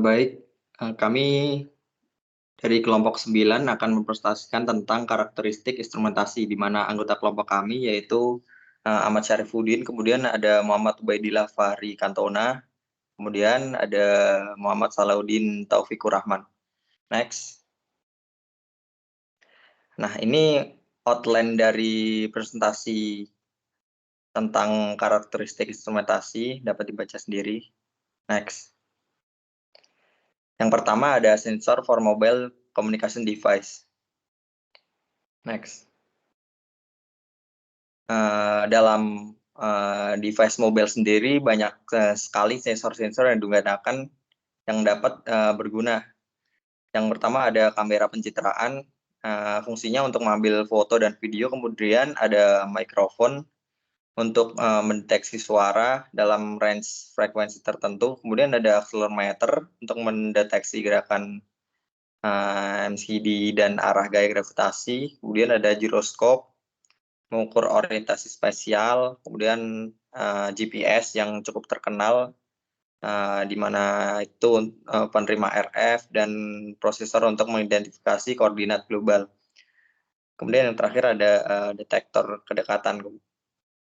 Baik, kami dari kelompok 9 akan mempresentasikan tentang karakteristik instrumentasi, di mana anggota kelompok kami yaitu, Ahmad Syarifuddin, kemudian ada Muhammad Ubaidillah Fahri Kantona, kemudian ada Muhammad Salahuddin Taufikur Rahman. Next. Nah, ini outline dari presentasi tentang karakteristik instrumentasi, dapat dibaca sendiri. Next. Yang pertama ada sensor for mobile communication device. Next. Dalam device mobile sendiri banyak sekali sensor-sensor yang digunakan yang dapat berguna. Yang pertama ada kamera pencitraan, fungsinya untuk mengambil foto dan video, kemudian ada mikrofon untuk mendeteksi suara dalam range frekuensi tertentu, kemudian ada accelerometer untuk mendeteksi gerakan MCD dan arah gaya gravitasi, kemudian ada giroskop mengukur orientasi spasial, kemudian GPS yang cukup terkenal, di mana itu penerima RF dan prosesor untuk mengidentifikasi koordinat global. Kemudian yang terakhir ada detektor kedekatan.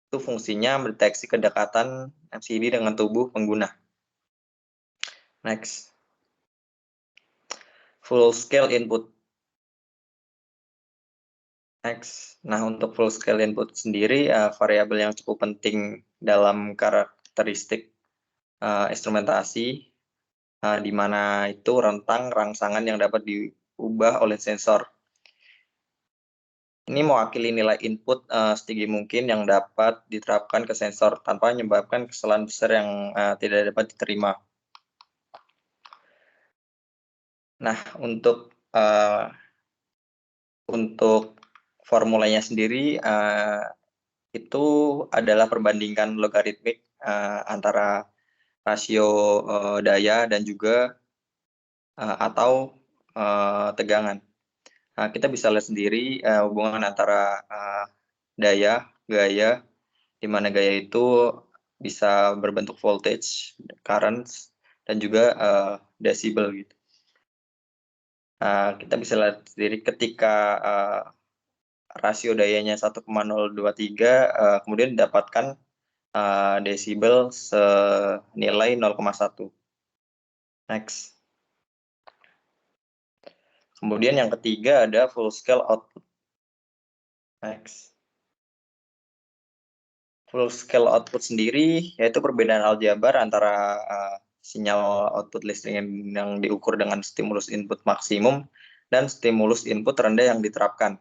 Itu fungsinya mendeteksi kedekatan MCD dengan tubuh pengguna. Next. Full scale input. Next. Nah, untuk full scale input sendiri, variabel yang cukup penting dalam karakteristik instrumentasi, di mana itu rentang rangsangan yang dapat diubah oleh sensor. Ini mewakili nilai input setinggi mungkin yang dapat diterapkan ke sensor tanpa menyebabkan kesalahan besar yang tidak dapat diterima. Nah, untuk formulanya sendiri itu adalah perbandingan logaritmik antara rasio daya dan juga atau tegangan. Nah, kita bisa lihat sendiri hubungan antara daya, gaya, di mana gaya itu bisa berbentuk voltage, current, dan juga desibel gitu. Kita bisa lihat sendiri ketika rasio dayanya 1,023, kemudian didapatkan desibel senilai 0,1. Next. Kemudian yang ketiga ada full scale output. Next. Full scale output sendiri yaitu perbedaan aljabar antara sinyal output listrik yang diukur dengan stimulus input maksimum dan stimulus input rendah yang diterapkan.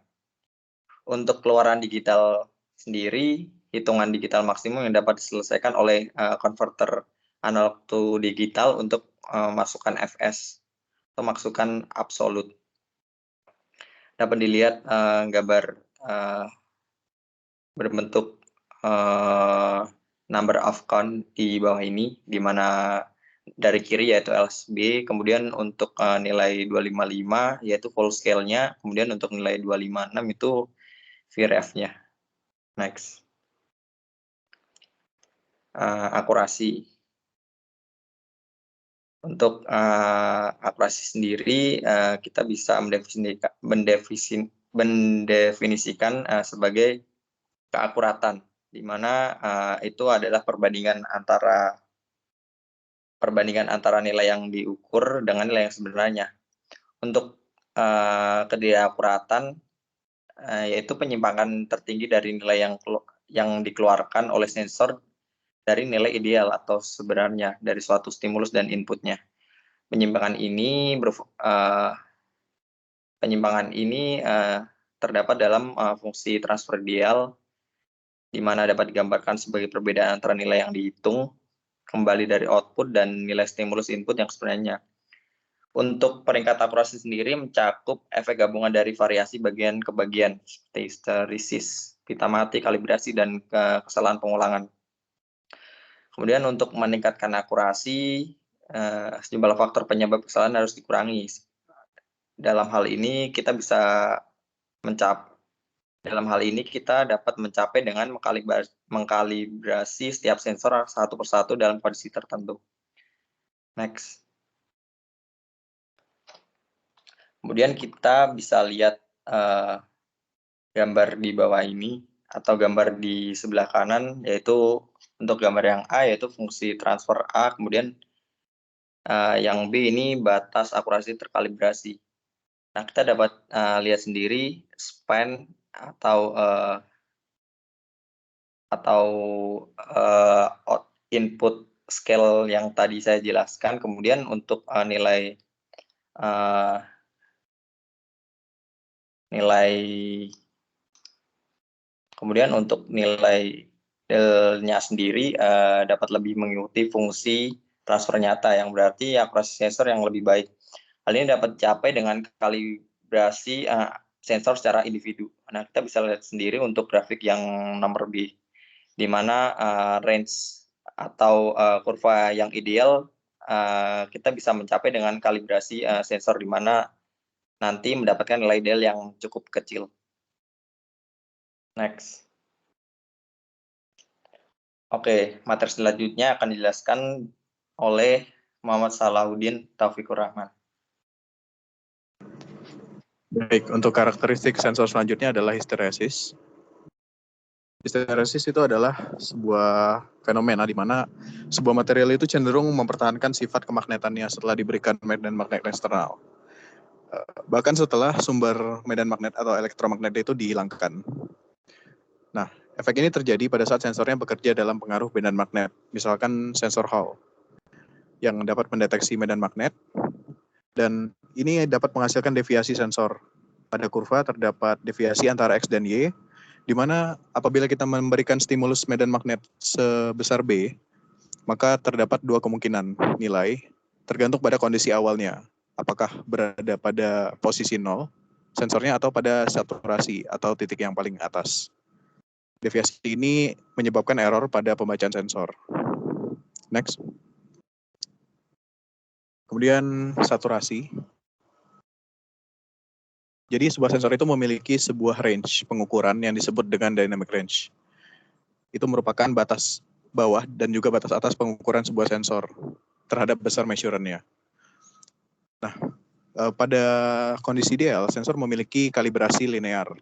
Untuk keluaran digital sendiri, hitungan digital maksimum yang dapat diselesaikan oleh converter analog to digital untuk masukkan FS atau masukkan absolut. Dapat dilihat gambar berbentuk number of count di bawah ini, di mana dari kiri yaitu LSB, kemudian untuk nilai 255 yaitu full scale-nya, kemudian untuk nilai 256 itu VRF-nya. Next. Akurasi. Untuk akurasi sendiri kita bisa mendefinisikan sebagai keakuratan, di mana itu adalah perbandingan antara nilai yang diukur dengan nilai yang sebenarnya. Untuk ketidakakuratan yaitu penyimpangan tertinggi dari nilai yang dikeluarkan oleh sensor dari nilai ideal atau sebenarnya dari suatu stimulus dan inputnya. Penyimpangan ini terdapat dalam fungsi transfer ideal, di mana dapat digambarkan sebagai perbedaan antara nilai yang dihitung kembali dari output dan nilai stimulus input yang sebenarnya. Untuk peringkat akurasi sendiri mencakup efek gabungan dari variasi bagian ke bagian, seperti histerisis, pita mati, kalibrasi, dan kesalahan pengulangan. Kemudian untuk meningkatkan akurasi, sejumlah faktor penyebab kesalahan harus dikurangi. Dalam hal ini kita dapat mencapai dengan mengkalibrasi setiap sensor satu persatu dalam kondisi tertentu. Next. Kemudian kita bisa lihat gambar di bawah ini atau gambar di sebelah kanan, yaitu untuk gambar yang A yaitu fungsi transfer A, kemudian yang B ini batas akurasi terkalibrasi. Nah, kita dapat lihat sendiri span atau input scale yang tadi saya jelaskan. Kemudian untuk nilai kemudian untuk nilai delnya sendiri dapat lebih mengikuti fungsi transfer nyata, yang berarti akurasi sensor yang lebih baik. Hal ini dapat dicapai dengan kalibrasi sensor secara individu. Nah, kita bisa lihat sendiri untuk grafik yang nomor B, di mana range atau kurva yang ideal kita bisa mencapai dengan kalibrasi sensor, di mana nanti mendapatkan nilai del yang cukup kecil. Next. Oke, materi selanjutnya akan dijelaskan oleh Muhammad Salahuddin Taufikur Rahman. Baik, untuk karakteristik sensor selanjutnya adalah histeresis. Histeresis itu adalah sebuah fenomena di mana sebuah material itu cenderung mempertahankan sifat kemagnetannya setelah diberikan medan magnet eksternal. Bahkan setelah sumber medan magnet atau elektromagnet itu dihilangkan. Nah, efek ini terjadi pada saat sensornya bekerja dalam pengaruh medan magnet, misalkan sensor Hall, yang dapat mendeteksi medan magnet, dan ini dapat menghasilkan deviasi sensor. Pada kurva terdapat deviasi antara X dan Y, di mana apabila kita memberikan stimulus medan magnet sebesar B, maka terdapat dua kemungkinan nilai, tergantung pada kondisi awalnya. Apakah berada pada posisi 0, sensornya, atau pada saturasi, atau titik yang paling atas. Deviasi ini menyebabkan error pada pembacaan sensor. Next. Kemudian saturasi. Jadi sebuah sensor itu memiliki sebuah range pengukuran yang disebut dengan dynamic range. Itu merupakan batas bawah dan juga batas atas pengukuran sebuah sensor terhadap besar measurannya. Nah, pada kondisi ideal, sensor memiliki kalibrasi linear.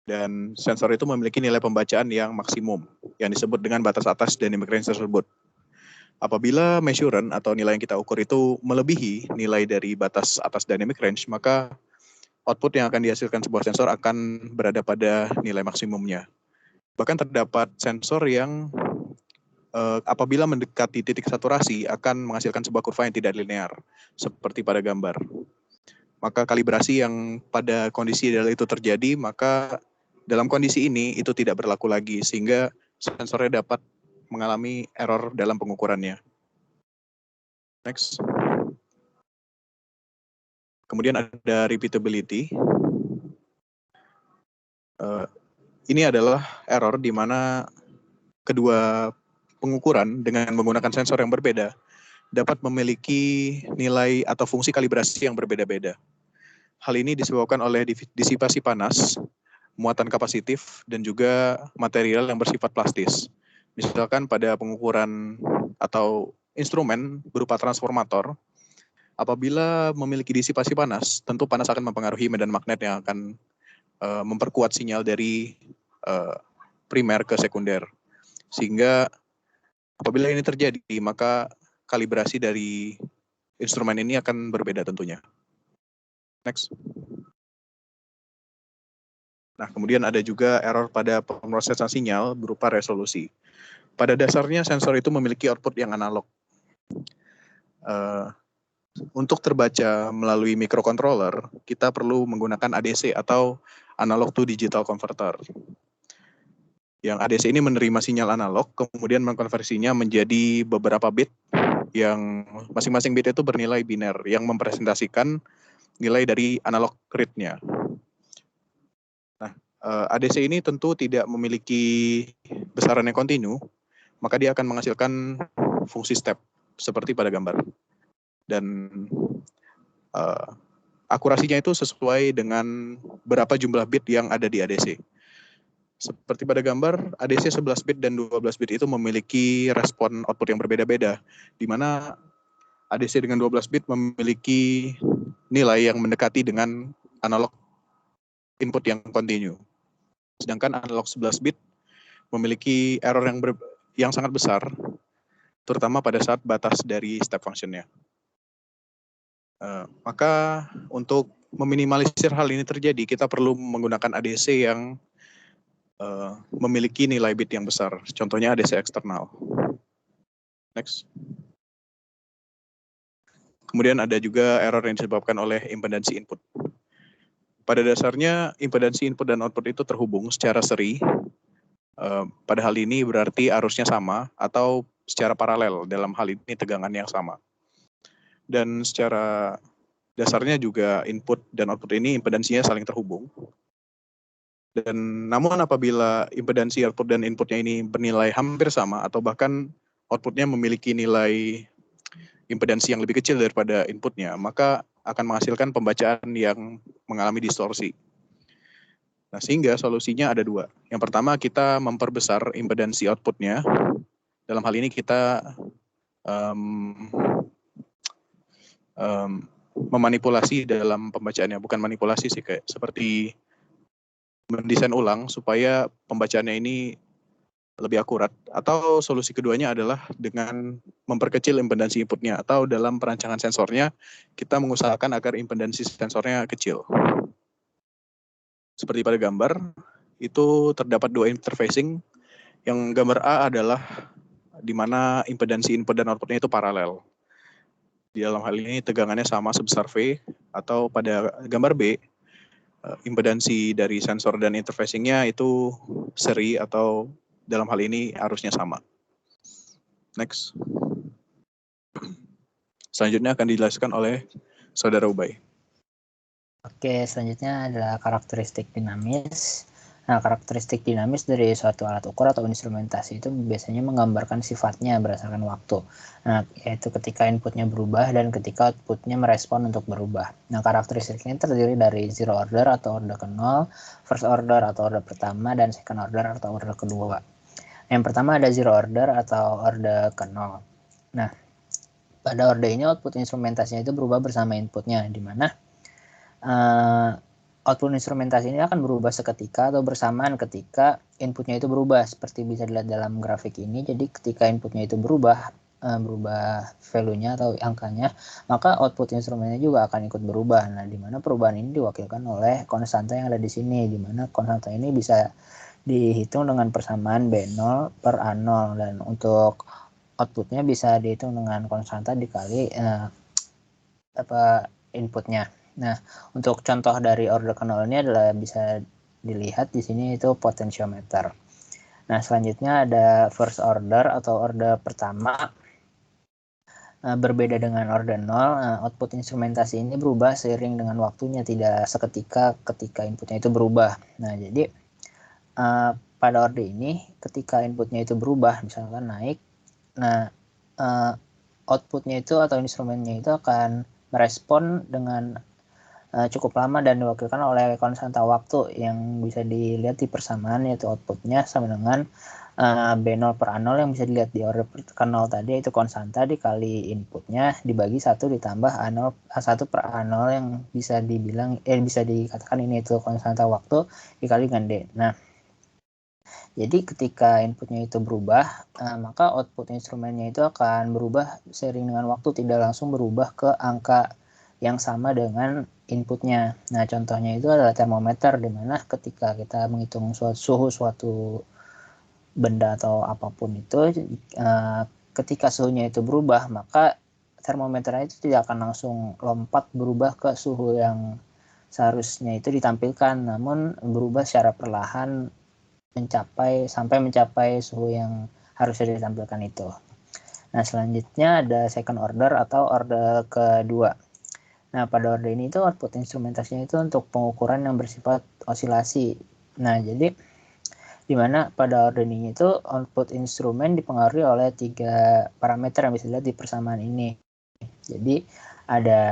Dan sensor itu memiliki nilai pembacaan yang maksimum, yang disebut dengan batas atas dynamic range tersebut. Apabila measuran atau nilai yang kita ukur itu melebihi nilai dari batas atas dynamic range, maka output yang akan dihasilkan sebuah sensor akan berada pada nilai maksimumnya. Bahkan terdapat sensor yang apabila mendekati titik saturasi akan menghasilkan sebuah kurva yang tidak linear, seperti pada gambar. Maka kalibrasi yang pada kondisi ideal itu terjadi, maka dalam kondisi ini itu tidak berlaku lagi, sehingga sensornya dapat mengalami error dalam pengukurannya. Next. Kemudian ada repeatability. Ini adalah error di mana kedua pengukuran dengan menggunakan sensor yang berbeda dapat memiliki nilai atau fungsi kalibrasi yang berbeda-beda. Hal ini disebabkan oleh disipasi panas, muatan kapasitif, dan juga material yang bersifat plastis. Misalkan pada pengukuran atau instrumen berupa transformator, apabila memiliki disipasi panas, tentu panas akan mempengaruhi medan magnet yang akan memperkuat sinyal dari primer ke sekunder. Sehingga apabila ini terjadi, maka kalibrasi dari instrumen ini akan berbeda tentunya. Next. Nah, kemudian ada juga error pada pemrosesan sinyal berupa resolusi. Pada dasarnya sensor itu memiliki output yang analog. Untuk terbaca melalui microcontroller, kita perlu menggunakan ADC atau analog to digital converter. Yang ADC ini menerima sinyal analog, kemudian mengkonversinya menjadi beberapa bit, yang masing-masing bit itu bernilai biner, yang mempresentasikan nilai dari analog read-nya. Nah, ADC ini tentu tidak memiliki besaran yang kontinu, maka dia akan menghasilkan fungsi step, seperti pada gambar. Dan akurasinya itu sesuai dengan berapa jumlah bit yang ada di ADC. Seperti pada gambar, ADC 11 bit dan 12 bit itu memiliki respon output yang berbeda-beda, di mana ADC dengan 12 bit memiliki nilai yang mendekati dengan analog input yang continue. Sedangkan analog 11 bit memiliki error yang sangat besar, terutama pada saat batas dari step function-nya. Maka untuk meminimalisir hal ini terjadi, kita perlu menggunakan ADC yang memiliki nilai bit yang besar. Contohnya ADC eksternal. Next. Kemudian ada juga error yang disebabkan oleh impedansi input. Pada dasarnya, impedansi input dan output itu terhubung secara seri. Pada hal ini berarti arusnya sama atau secara paralel, dalam hal ini tegangan yang sama. Dan secara dasarnya juga input dan output ini impedansinya saling terhubung. Dan namun apabila impedansi output dan inputnya ini bernilai hampir sama atau bahkan outputnya memiliki nilai impedansi yang lebih kecil daripada inputnya, maka akan menghasilkan pembacaan yang mengalami distorsi. Nah, sehingga solusinya ada dua. Yang pertama, kita memperbesar impedansi outputnya. Dalam hal ini kita memanipulasi dalam pembacaannya, bukan manipulasi sih, kayak seperti mendesain ulang supaya pembacaannya ini lebih akurat. Atau solusi keduanya adalah dengan memperkecil impedansi inputnya, atau dalam perancangan sensornya kita mengusahakan agar impedansi sensornya kecil. Seperti pada gambar, itu terdapat dua interfacing. Yang gambar A adalah di mana impedansi input dan outputnya itu paralel. Di dalam hal ini tegangannya sama sebesar V, atau pada gambar B, impedansi dari sensor dan interfacingnya itu seri, atau dalam hal ini arusnya sama. Next. Selanjutnya akan dijelaskan oleh Saudara Ubay. Oke, selanjutnya adalah karakteristik dinamis. Nah, karakteristik dinamis dari suatu alat ukur atau instrumentasi itu biasanya menggambarkan sifatnya berdasarkan waktu. Nah, yaitu ketika inputnya berubah dan ketika outputnya merespon untuk berubah. Nah, karakteristiknya terdiri dari zero order atau order ke 0, first order atau order pertama, dan second order atau order kedua. Yang pertama ada zero order atau order ke 0. Nah, pada order ini output instrumentasinya itu berubah bersama inputnya, di mana output instrumentasi ini akan berubah seketika atau bersamaan ketika inputnya itu berubah. Seperti bisa dilihat dalam grafik ini, jadi ketika inputnya itu berubah value-nya atau angkanya, maka output instrumennya juga akan ikut berubah. Nah, di mana perubahan ini diwakilkan oleh konstanta yang ada di sini, di mana konstanta ini bisa dihitung dengan persamaan B0 per A0, dan untuk outputnya bisa dihitung dengan konstanta dikali inputnya. Nah, untuk contoh dari order ke 0 ini adalah bisa dilihat di sini itu potentiometer. Nah, selanjutnya ada first order atau order pertama. Berbeda dengan order 0, output instrumentasi ini berubah seiring dengan waktunya, tidak seketika ketika inputnya itu berubah. Nah, jadi pada order ini ketika inputnya itu berubah, misalkan naik, nah outputnya itu atau instrumennya itu akan merespon dengan cukup lama dan diwakilkan oleh konstanta waktu yang bisa dilihat di persamaan, yaitu outputnya sama dengan B0 per A0 yang bisa dilihat di order ke 0 tadi, yaitu konstanta dikali inputnya dibagi 1 ditambah A1 per A0 yang bisa bisa dikatakan ini itu konstanta waktu dikali dengan D. Nah, jadi ketika inputnya itu berubah, maka output instrumennya itu akan berubah seiring dengan waktu, tidak langsung berubah ke angka yang sama dengan inputnya. Nah, contohnya itu adalah termometer, di mana ketika kita menghitung suhu suatu benda atau apapun itu, ketika suhunya itu berubah, maka termometernya itu tidak akan langsung lompat berubah ke suhu yang seharusnya itu ditampilkan, namun berubah secara perlahan sampai mencapai suhu yang harusnya ditampilkan itu. Nah, selanjutnya ada second order atau order kedua. Nah, pada order ini itu output instrumentasinya itu untuk pengukuran yang bersifat osilasi. Nah, jadi di mana pada order ini itu output instrumen dipengaruhi oleh 3 parameter yang bisa dilihat di persamaan ini. Jadi ada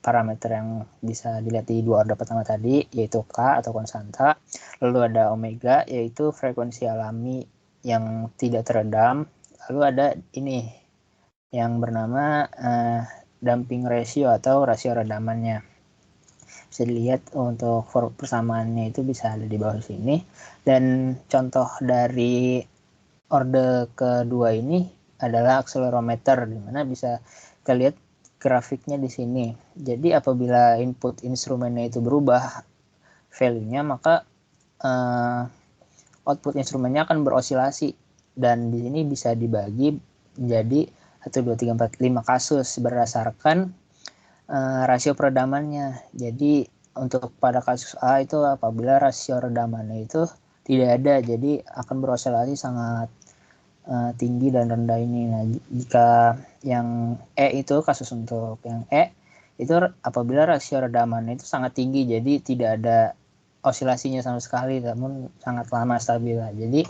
parameter yang bisa dilihat di dua order pertama tadi, yaitu K atau konstanta. Lalu ada omega, yaitu frekuensi alami yang tidak teredam. Lalu ada ini yang bernama damping ratio atau rasio redamannya. Bisa dilihat untuk persamaannya itu bisa ada di bawah sini. Dan contoh dari orde kedua ini adalah akselerometer, di mana bisa kita lihat grafiknya di sini. Jadi apabila input instrumennya itu berubah value-nya, maka output instrumennya akan berosilasi, dan di sini bisa dibagi menjadi 1, 2, 3, 4, 5 kasus berdasarkan rasio peredamannya. Jadi untuk pada kasus A itu apabila rasio redamannya itu tidak ada, jadi akan berosilasi sangat tinggi dan rendah ini. Nah, jika yang E itu kasus untuk yang E itu apabila rasio redamannya itu sangat tinggi, jadi tidak ada osilasinya sama sekali, namun sangat lama stabil. Jadi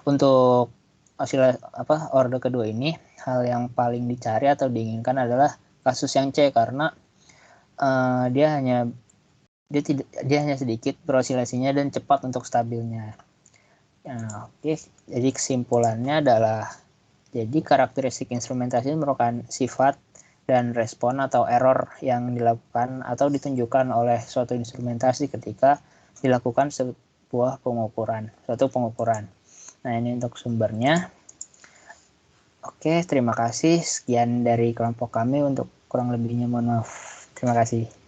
untuk orde kedua ini, hal yang paling dicari atau diinginkan adalah kasus yang C, karena dia hanya sedikit berosilasinya dan cepat untuk stabilnya. Nah, oke. Jadi kesimpulannya adalah, jadi karakteristik instrumentasi merupakan sifat dan respon atau error yang dilakukan atau ditunjukkan oleh suatu instrumentasi ketika dilakukan suatu pengukuran. Nah, ini untuk sumbernya. Oke, terima kasih. Sekian dari kelompok kami. Untuk kurang lebihnya mohon maaf. Terima kasih.